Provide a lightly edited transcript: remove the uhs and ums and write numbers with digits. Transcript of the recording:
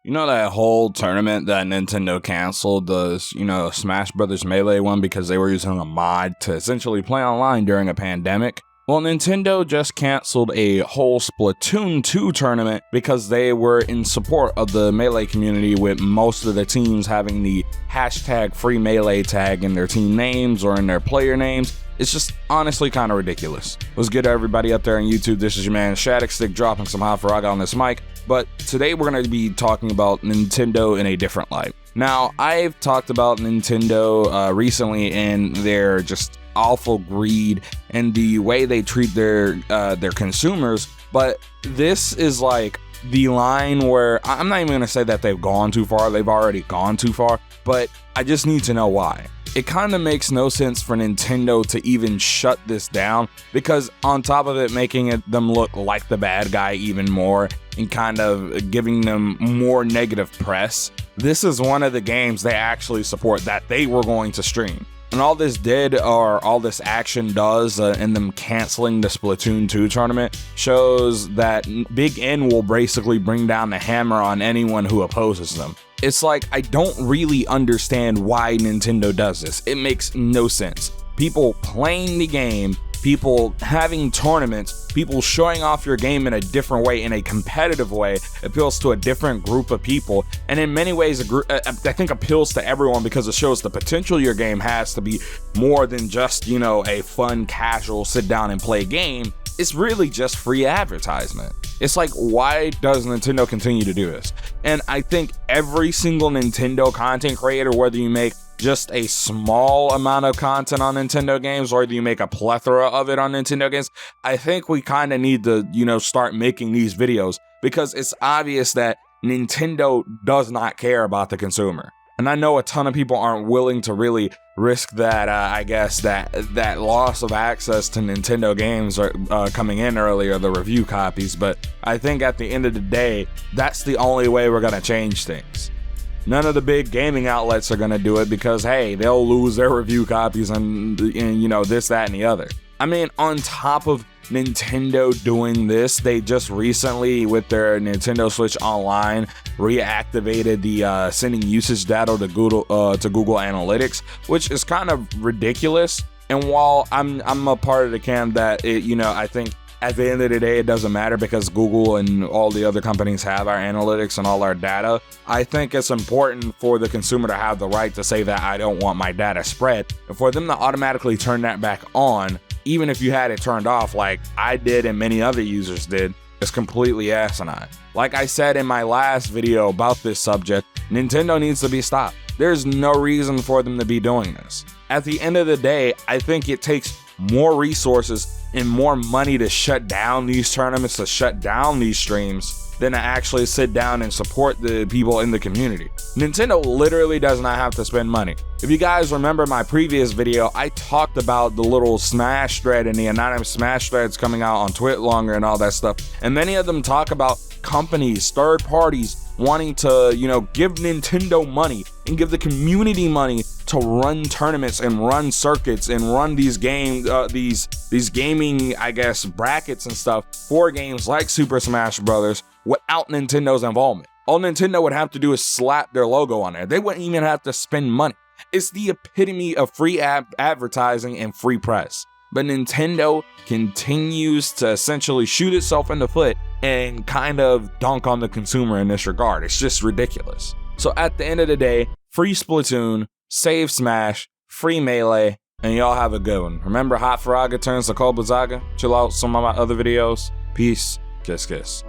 You know that whole tournament that Nintendo canceled, the, Smash Brothers Melee one because they were using a mod to essentially play online during a pandemic? Well, Nintendo just canceled a whole Splatoon 2 tournament because they were in support of the Melee community, with most of the teams having the hashtag free Melee tag in their team names or in their player names. It's just honestly kind of ridiculous. What's good, everybody up there on YouTube? This is your man Hastags dropping some hot frog on this mic, but today we're going to be talking about Nintendo in a different light. Now, I've talked about Nintendo recently and their just awful greed and the way they treat their consumers, but this is like the line where I'm not even going to say that they've gone too far. They've already gone too far, but I just need to know why. It kind of makes no sense for Nintendo to even shut this down, because on top of it making them look like the bad guy even more and kind of giving them more negative press, this is one of the games they actually support that they were going to stream. And all this did, or all this action does, in them canceling the Splatoon 2 tournament, shows that Big N will basically bring down the hammer on anyone who opposes them. It's like, I don't really understand why Nintendo does this. It makes no sense. People playing the game, people having tournaments, people showing off your game in a different way, in a competitive way, appeals to a different group of people, and in many ways I think appeals to everyone, because it shows the potential your game has to be more than just, a fun, casual, sit down and play game. It's really just free advertisement. It's like, why does Nintendo continue to do this? And I think every single Nintendo content creator, whether you make just a small amount of content on Nintendo games, or do you make a plethora of it on Nintendo games, I think we kind of need to, start making these videos, because it's obvious that Nintendo does not care about the consumer. And I know a ton of people aren't willing to really risk that, that loss of access to Nintendo games coming in earlier, the review copies, but I think at the end of the day, that's the only way we're going to change things. None of the big gaming outlets are going to do it, because, hey, they'll lose their review copies and this, that, and the other. I mean, on top of Nintendo doing this, they just recently, with their Nintendo Switch Online, reactivated the sending usage data to Google Analytics, which is kind of ridiculous. And while I'm a part of the camp that I think at the end of the day, it doesn't matter, because Google and all the other companies have our analytics and all our data. I think it's important for the consumer to have the right to say that I don't want my data spread, and for them to automatically turn that back on, even if you had it turned off like I did and many other users did, is completely asinine. Like I said in my last video about this subject, Nintendo needs to be stopped. There's no reason for them to be doing this. At the end of the day, I think it takes more resources and more money to shut down these tournaments, to shut down these streams, than to actually sit down and support the people in the community. Nintendo literally does not have to spend money. If you guys remember my previous video, I talked about the little Smash thread and the anonymous Smash threads coming out on TwitLonger and all that stuff. And many of them talk about companies, third parties, wanting to, give Nintendo money and give the community money to run tournaments and run circuits and run these games, these gaming, brackets and stuff for games like Super Smash Brothers without Nintendo's involvement. All Nintendo would have to do is slap their logo on there. They wouldn't even have to spend money. It's the epitome of free advertising and free press. But Nintendo continues to essentially shoot itself in the foot and kind of dunk on the consumer in this regard. It's just ridiculous. So at the end of the day, free Splatoon, save Smash, free Melee, and y'all have a good one. Remember, Hot Faraga turns to Cold Bazaga. Chill out some of my other videos. Peace. Kiss, kiss.